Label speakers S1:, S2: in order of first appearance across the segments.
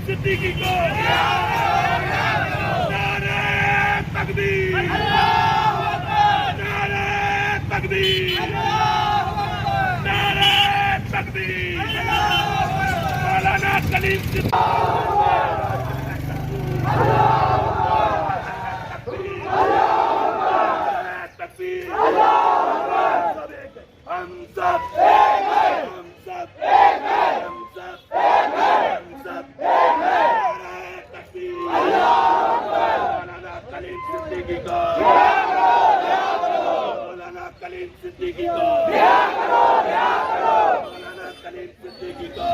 S1: सिद्दीकी को नारे तकबीर, नारे तकबीर, नारे तकबीर। मौलाना कलीम हम सब मौलाना कलीम सिद्दीकी को, मौलाना कलीम सिद्दीकी को, मौलाना कलीम सिद्दीकी को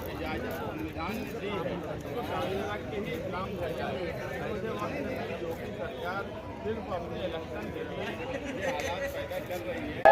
S2: इजाजत संविधान ने दी है तो शामिल के ही काम करना है। मुझे वाली नहीं जो कि सरकार सिर्फ अपने इलेक्शन के लिए ये हालात पैदा कर रही है।